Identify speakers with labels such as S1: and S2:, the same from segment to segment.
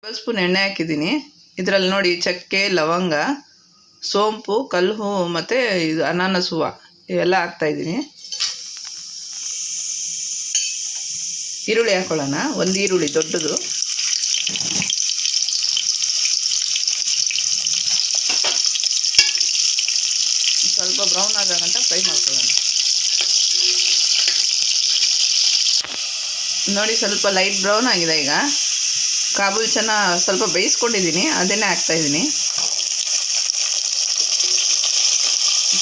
S1: 1 spoon ಎಣ್ಣೆ ಹಾಕಿದ್ದೀನಿ. ಇದರಲ್ಲಿ ನೋಡಿ ಚಕ್ಕೆ, ಲವಂಗ, ಸೋಂಪು, ಕಲ್ಲು ಮತ್ತು ಇದು ಅನಾನಸ್ ಹೂವು ಇವೆಲ್ಲ ಹಾಕ್ತಾಯಿದ್ದೀನಿ. ಈರುಳ್ಳಿ ಹಾಕೊಳ್ಳೋಣ. 1 ಈರುಳ್ಳಿ ದೊಡ್ಡದು. ಸ್ವಲ್ಪ ಬ್ರೌನ್ ಆಗೋಗಂಟ ಫ್ರೈ ಮಾಡ್ಕೊಳ್ಳೋಣ. ನೋಡಿ ಸ್ವಲ್ಪ ಲೈಟ್ ಬ್ರೌನ್ ಆಗಿದೆ. ಈಗ ಕಾಬೂಲ್ ಚೆನ್ನ ಸ್ವಲ್ಪ ಬೇಯಿಸ್ಕೊಂಡಿದ್ದೀನಿ, ಅದನ್ನೇ ಹಾಕ್ತಾಯಿದ್ದೀನಿ.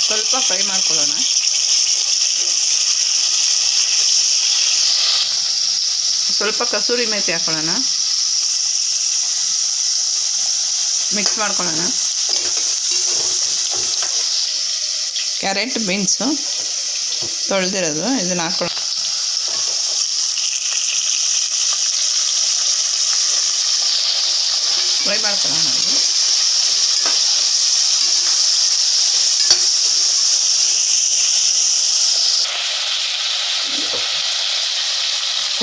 S1: ಸ್ವಲ್ಪ ಫ್ರೈ ಮಾಡ್ಕೊಳ್ಳೋಣ. ಸ್ವಲ್ಪ ಕಸೂರಿ ಮೇಥಿ ಹಾಕೊಳ್ಳೋಣ. ಮಿಕ್ಸ್ ಮಾಡ್ಕೊಳ್ಳೋಣ. ಕ್ಯಾರೆಟ್, ಬೀನ್ಸು ತೊಳೆದಿರೋದು ಇದನ್ನು ಹಾಕೊಳ್ಳೋಣ. ಫ್ರೈ ಮಾಡ್ಕೊಳ್ಳೋಣ.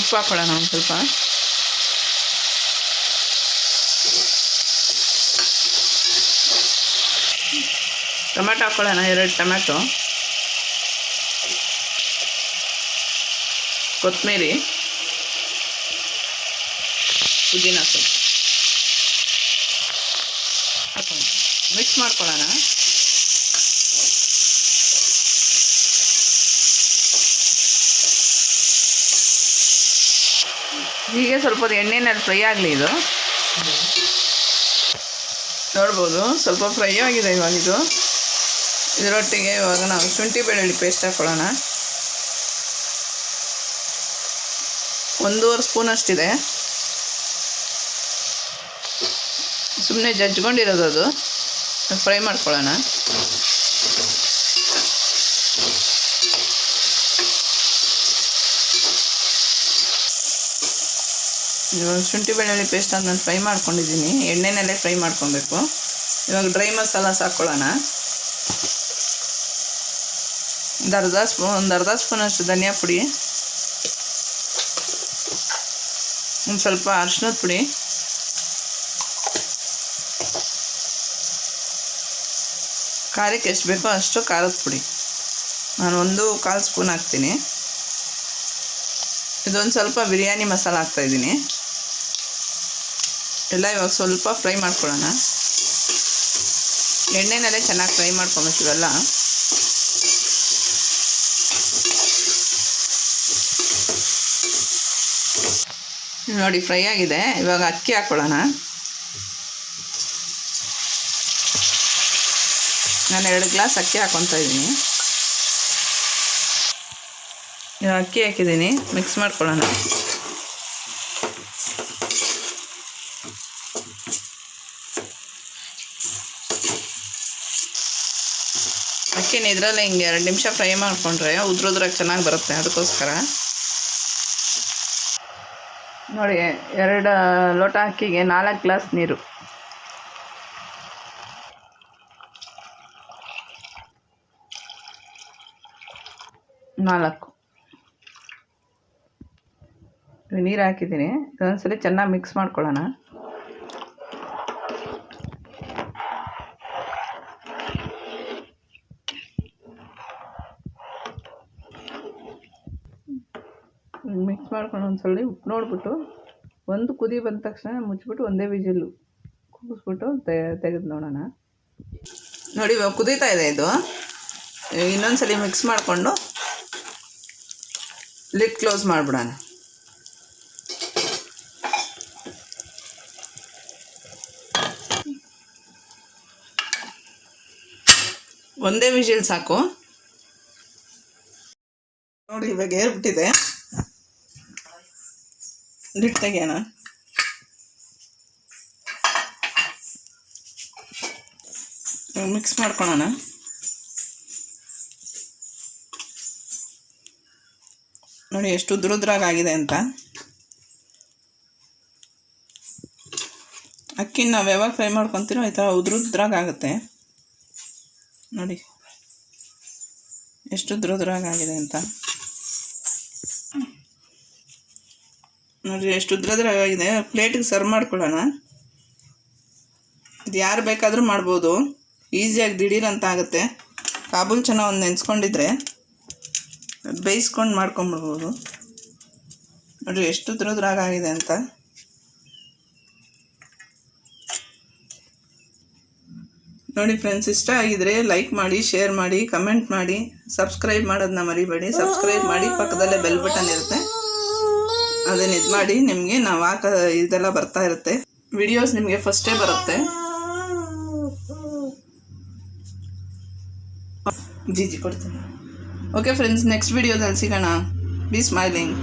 S1: ಉಪ್ಪು ಹಾಕೊಳ್ಳೋಣ ಒಂದು ಸ್ವಲ್ಪ. ಟೊಮೆಟೊ ಹಾಕೊಳ್ಳೋಣ. 2 ಟೊಮೆಟೊ, ಕೊತ್ತಂಬರಿ, ಪುದೀನ ಸ್ವಲ್ಪ ಹಾಕೊಳ್ಳೋಣ. ಮಿಕ್ಸ್ ಮಾಡ್ಕೊಳ್ಳೋಣ. ಹೀಗೆ ಸ್ವಲ್ಪ ಎಣ್ಣೆನಲ್ಲಿ ಫ್ರೈ ಆಗಲಿ. ಇದು ನೋಡ್ಬೋದು ಸ್ವಲ್ಪ ಫ್ರೈ ಆಗಿದೆ ಇವಾಗ. ಇದರೊಟ್ಟಿಗೆ ಇವಾಗ ನಾವು ಶುಂಠಿ ಬೆಳ್ಳುಳ್ಳಿ ಪೇಸ್ಟ್ ಹಾಕ್ಕೊಳ್ಳೋಣ. 1.5 ಸ್ಪೂನ್ ಅಷ್ಟಿದೆ. ಸುಮ್ಮನೆ ಜಜ್ಕೊಂಡಿರೋದು ಅದು. ಫ್ರೈ ಮಾಡ್ಕೊಳ್ಳೋಣ. ಇವಾಗ ಶುಂಠಿ ಬೆಳ್ಳುಳ್ಳಿ ಪೇಸ್ಟ್ ನಾನು ಫ್ರೈ ಮಾಡ್ಕೊಂಡಿದ್ದೀನಿ. ಎಣ್ಣೆನಲ್ಲೇ ಫ್ರೈ ಮಾಡ್ಕೊಬೇಕು. ಇವಾಗ ಡ್ರೈ ಮಸಾಲಾಸ್ ಹಾಕ್ಕೊಳ್ಳೋಣ. ಒಂದು ಅರ್ಧ ಸ್ಪೂನ್ ಅಷ್ಟು ಧನಿಯಾ ಪುಡಿ, ಒಂದು ಸ್ವಲ್ಪ ಅರಿಶಿನದ ಪುಡಿ, ಖಾರಕ್ಕೆ ಎಷ್ಟು ಬೇಕೋ ಅಷ್ಟು ಖಾರದ ಪುಡಿ ನಾನು 1/4 ಸ್ಪೂನ್ ಹಾಕ್ತೀನಿ. ಇದೊಂದು ಸ್ವಲ್ಪ ಬಿರಿಯಾನಿ ಮಸಾಲ ಹಾಕ್ತಾಯಿದ್ದೀನಿ. ಎಲ್ಲ ಇವಾಗ ಸ್ವಲ್ಪ ಫ್ರೈ ಮಾಡ್ಕೊಳ್ಳೋಣ. ಎಣ್ಣೆನಲ್ಲೇ ಚೆನ್ನಾಗಿ ಫ್ರೈ ಮಾಡ್ಕೊಬೇಕು ಇವೆಲ್ಲ. ನೋಡಿ ಫ್ರೈ ಆಗಿದೆ. ಇವಾಗ ಅಕ್ಕಿ ಹಾಕ್ಕೊಳ್ಳೋಣ. ನಾನು 2 ಗ್ಲಾಸ್ ಅಕ್ಕಿ ಹಾಕ್ಕೊತಾ ಇದ್ದೀನಿ. ಅಕ್ಕಿ ಹಾಕಿದ್ದೀನಿ. ಮಿಕ್ಸ್ ಮಾಡ್ಕೊಳ್ಳೋಣ. ಅಕ್ಕಿನ ಇದರಲ್ಲೇ ಹಿಂಗೆ 2 ನಿಮಿಷ ಫ್ರೈ ಮಾಡಿಕೊಂಡ್ರೆ ಉದ್ರಾಗಿ ಚೆನ್ನಾಗಿ ಬರುತ್ತೆ. ಅದಕ್ಕೋಸ್ಕರ ನೋಡಿ 2 ಲೋಟ ಅಕ್ಕಿಗೆ 4 ಗ್ಲಾಸ್ ನೀರು. ನೀರು ಹಾಕಿದ್ದೀನಿ. ಇದೊಂದ್ಸಲ ಚೆನ್ನಾಗಿ ಮಿಕ್ಸ್ ಮಾಡ್ಕೊಳ್ಳೋಣ. ಮಿಕ್ಸ್ ಮಾಡ್ಕೊಂಡು ಒಂದ್ಸಲ ಉಪ್ಪು ನೋಡಿಬಿಟ್ಟು ಒಂದು ಕುದಿ ಬಂದ ತಕ್ಷಣ ಮುಚ್ಚಿಬಿಟ್ಟು ಒಂದೇ ವಿಜಿಲ್ಲು ಕೂಗಿಸ್ಬಿಟ್ಟು ತೆಗೆದು ನೋಡೋಣ. ನೋಡಿ ಇವಾಗ ಕುದೀತಾ ಇದೆ. ಇದು ಇನ್ನೊಂದ್ಸಲ ಮಿಕ್ಸ್ ಮಾಡಿಕೊಂಡು ಲಿಡ್ ಕ್ಲೋಸ್ ಮಾಡಿಬಿಡೋಣ. ಒಂದೇ ವಿಜಿಲ್ ಸಾಕು. ನೋಡಿ ಇವಾಗ ಏರ್ಬಿಟ್ಟಿದೆ. ಲಿಡ್ ತೆಗೆಯೋಣ. ಮಿಕ್ಸ್ ಮಾಡ್ಕೊಳ್ಳೋಣ. ನೋಡಿ ಎಷ್ಟು ಉದ್ರಾಗಿದೆ ಅಂತ. ಅಕ್ಕಿನ ನಾವು ಯಾವಾಗ ಫ್ರೈ ಮಾಡ್ಕೊತೀರೋ ಈ ಥರ ಉದ್ರಾಗುತ್ತೆ. ನೋಡಿ ಎಷ್ಟು ಉದ್ರಾಗಿದೆ ಅಂತ. ನೋಡಿ ಎಷ್ಟು ಉದ್ರಾಗಿದೆ. ಪ್ಲೇಟಿಗೆ ಸರ್ವ್ ಮಾಡ್ಕೊಳ್ಳೋಣ. ಇದು ಯಾರು ಬೇಕಾದರೂ ಮಾಡ್ಬೋದು, ಈಸಿಯಾಗಿ ದಿಢೀರ್ ಅಂತ ಆಗುತ್ತೆ. ಕಾಬೂಲ್ ಚನ ಒಂದು ನೆನೆಸ್ಕೊಂಡಿದ್ರೆ ಬೇಯಿಸ್ಕೊಂಡು ಮಾಡ್ಕೊಂಬಿಡ್ಬೋದು. ನೋಡಿರಿ ಎಷ್ಟು ಆಗಿದೆ ಅಂತ. ನೋಡಿ ಫ್ರೆಂಡ್ಸ್, ಇಷ್ಟ ಆಗಿದ್ರೆ ಲೈಕ್ ಮಾಡಿ, ಶೇರ್ ಮಾಡಿ, ಕಮೆಂಟ್ ಮಾಡಿ, ಸಬ್ಸ್ಕ್ರೈಬ್ ಮಾಡೋದನ್ನ ಮರಿಬೇಡಿ. ಸಬ್ಸ್ಕ್ರೈಬ್ ಮಾಡಿ, ಪಕ್ಕದಲ್ಲೇ ಬೆಲ್ ಬಟನ್ ಇರುತ್ತೆ, ಅದನ್ನ ಇದು ಮಾಡಿ. ನಿಮಗೆ ನಾವು ಇದೆಲ್ಲ ಬರ್ತಾ ಇರುತ್ತೆ, ವಿಡಿಯೋಸ್ ನಿಮಗೆ ಫಸ್ಟೇ ಬರುತ್ತೆ. ಜಿ ಕೊಡ್ತೀನಿ. ಓಕೆ ಫ್ರೆಂಡ್ಸ್, ನೆಕ್ಸ್ಟ್ ವಿಡಿಯೋದಲ್ಲಿ ಸಿಗೋಣ. B smiling.